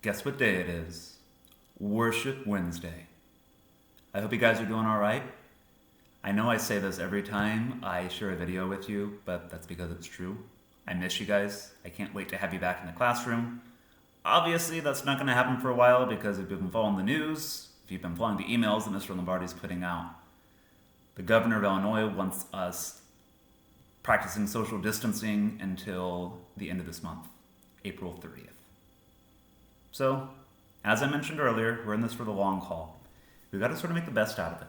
Guess what day it is? Worship Wednesday. I hope you guys are doing all right. I know I say this every time I share a video with you, but that's because it's true. I miss you guys. I can't wait to have you back in the classroom. Obviously, that's not going to happen for a while because if you've been following the news, if you've been following the emails that Mr. Lombardi's putting out, the governor of Illinois wants us practicing social distancing until the end of this month, April 30th. So, as I mentioned earlier, we're in this for the long haul. We've got to sort of make the best out of it.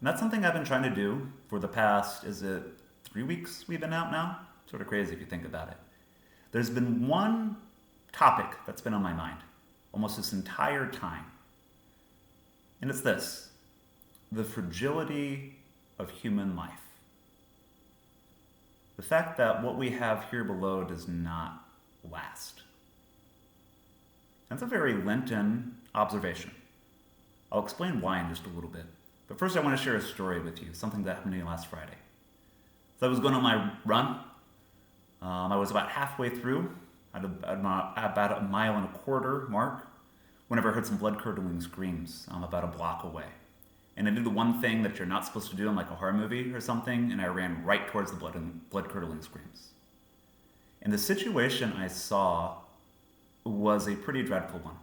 And that's something I've been trying to do for the past, 3 weeks we've been out now? Sort of crazy if you think about it. There's been one topic that's been on my mind almost this entire time. And it's this: the fragility of human life. The fact that what we have here below does not last. That's a very Lenten observation. I'll explain why in just a little bit. But first I want to share a story with you, something that happened to me last Friday. So I was going on my run. I was about halfway through, at about a mile and a quarter mark, whenever I heard some blood-curdling screams about a block away. And I did the one thing that you're not supposed to do in like a horror movie or something, and I ran right towards the blood-curdling screams. And the situation I saw was a pretty dreadful one.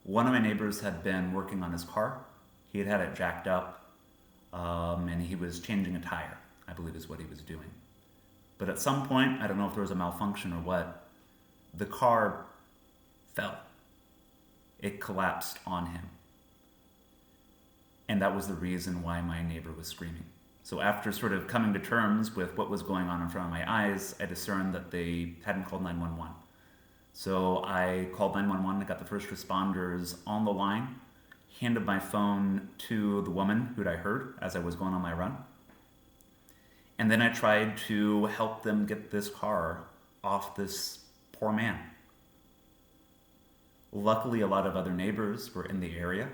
One of my neighbors had been working on his car. He had it jacked up, and he was changing a tire, I believe is what he was doing. But at some point, I don't know if there was a malfunction or what, the car fell. It collapsed on him. And that was the reason why my neighbor was screaming. So after sort of coming to terms with what was going on in front of my eyes, I discerned that they hadn't called 911. So I called 911, I got the first responders on the line, handed my phone to the woman who'd I heard as I was going on my run. And then I tried to help them get this car off this poor man. Luckily, a lot of other neighbors were in the area,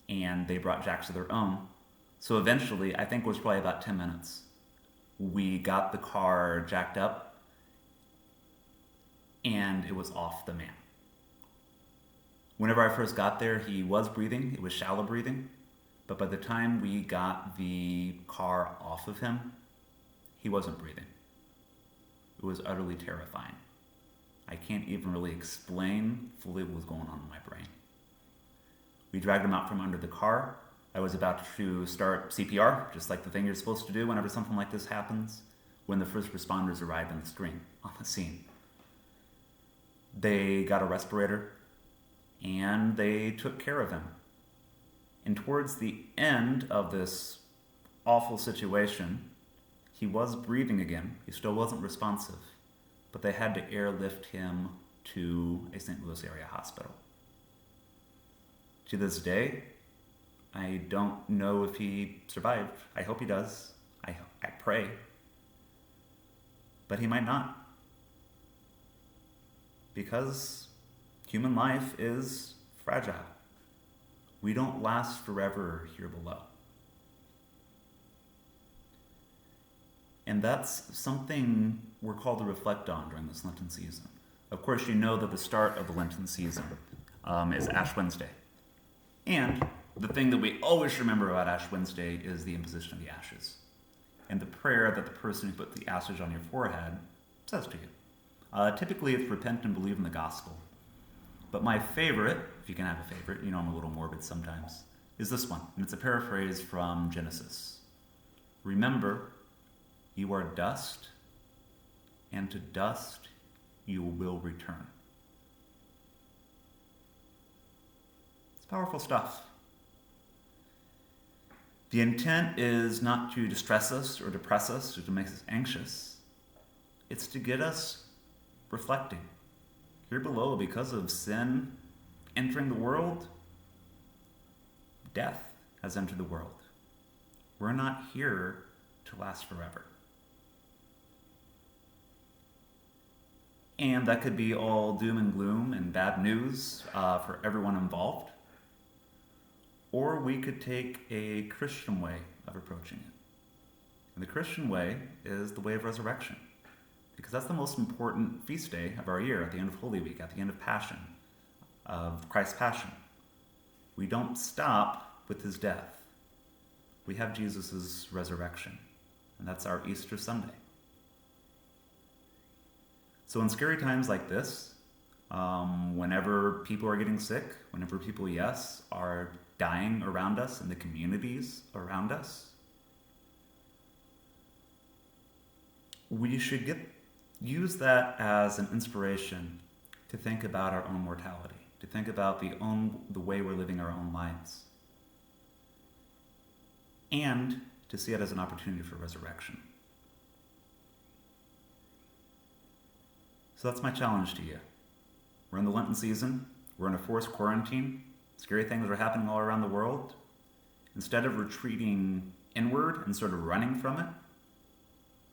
and they brought jacks of their own. So eventually, I think it was probably about 10 minutes, we got the car jacked up, and it was off the man. Whenever I first got there, he was breathing. It was shallow breathing. But by the time we got the car off of him, he wasn't breathing. It was utterly terrifying. I can't even really explain fully what was going on in my brain. We dragged him out from under the car. I was about to start CPR, just like the thing you're supposed to do whenever something like this happens, when the first responders arrived on the scene. They got a respirator, and they took care of him. And towards the end of this awful situation, he was breathing again. He still wasn't responsive, but they had to airlift him to a St. Louis area hospital. To this day, I don't know if he survived. I hope he does. I pray. But he might not. Because human life is fragile. We don't last forever here below. And that's something we're called to reflect on during this Lenten season. Of course, you know that the start of the Lenten season is Ash Wednesday. And the thing that we always remember about Ash Wednesday is the imposition of the ashes and the prayer that the person who put the ashes on your forehead says to you. Typically, it's repent and believe in the gospel. But my favorite, if you can have a favorite, you know I'm a little morbid sometimes, is this one. And it's a paraphrase from Genesis. Remember, you are dust, and to dust you will return. It's powerful stuff. The intent is not to distress us or depress us or to make us anxious. It's to get us reflecting. Here below, because of sin entering the world, death has entered the world. We're not here to last forever. And that could be all doom and gloom and bad news for everyone involved. Or we could take a Christian way of approaching it. And the Christian way is the way of resurrection. Because that's the most important feast day of our year, at the end of Holy Week, at the end of Passion. of Christ's passion. We don't stop with his death. We have Jesus' resurrection, and that's our Easter Sunday. So in scary times like this, whenever people are getting sick, whenever people, are dying around us in the communities around us, we should use that as an inspiration to think about our own mortality, to think about the way we're living our own lives, and to see it as an opportunity for resurrection. So that's my challenge to you. We're in the Lenten season. We're in a forced quarantine. Scary things are happening all around the world. Instead of retreating inward and sort of running from it,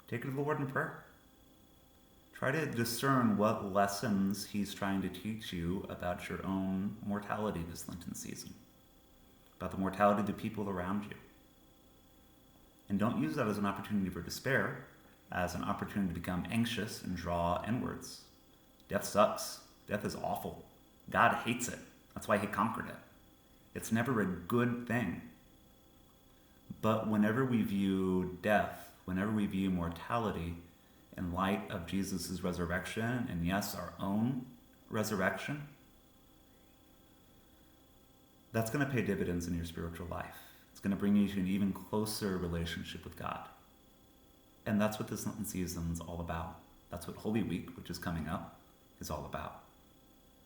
take it to the Lord in prayer. Try to discern what lessons he's trying to teach you about your own mortality this Lenten season, about the mortality of the people around you. And don't use that as an opportunity for despair, as an opportunity to become anxious and draw inwards. Death sucks. Death is awful. God hates it. That's why he conquered it. It's never a good thing. But whenever we view death, whenever we view mortality in light of Jesus' resurrection, and yes, our own resurrection, that's going to pay dividends in your spiritual life. It's going to bring you to an even closer relationship with God. And that's what this Lenten season is all about. That's what Holy Week, which is coming up, is all about.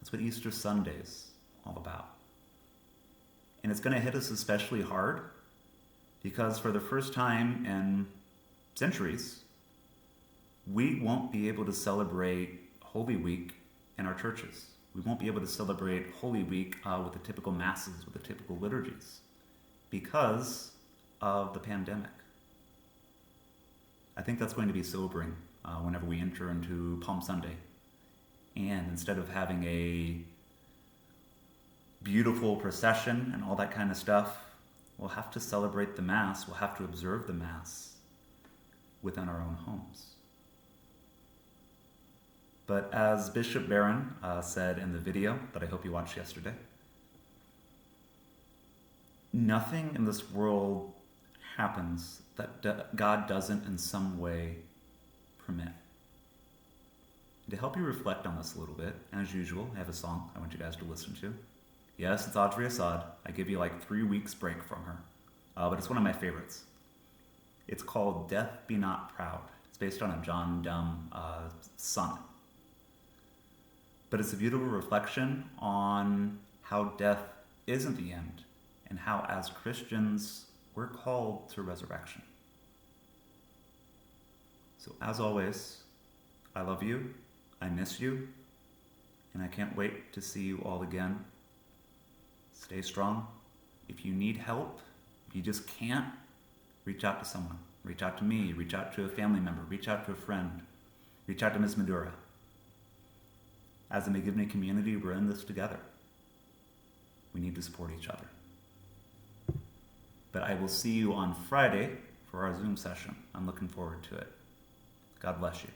That's what Easter Sunday is all about. And it's going to hit us especially hard because for the first time in centuries, we won't be able to celebrate Holy Week in our churches. We won't be able to celebrate Holy Week with the typical masses, with the typical liturgies, because of the pandemic. I think that's going to be sobering whenever we enter into Palm Sunday. And instead of having a beautiful procession and all that kind of stuff, we'll have to celebrate the Mass, we'll have to observe the Mass within our own homes. But as Bishop Barron said in the video that I hope you watched yesterday, nothing in this world happens that God doesn't in some way permit. To help you reflect on this a little bit, as usual, I have a song I want you guys to listen to. Yes, it's Audrey Assad. I give you like 3 weeks break from her, but it's one of my favorites. It's called Death Be Not Proud. It's based on a John Donne sonnet. But it's a beautiful reflection on how death isn't the end and how as Christians we're called to resurrection. So as always, I love you, I miss you, and I can't wait to see you all again. Stay strong. If you need help, if you just can't, reach out to someone. Reach out to me, reach out to a family member, reach out to a friend, reach out to Ms. Madura. As a McGivney community, we're in this together. We need to support each other. But I will see you on Friday for our Zoom session. I'm looking forward to it. God bless you.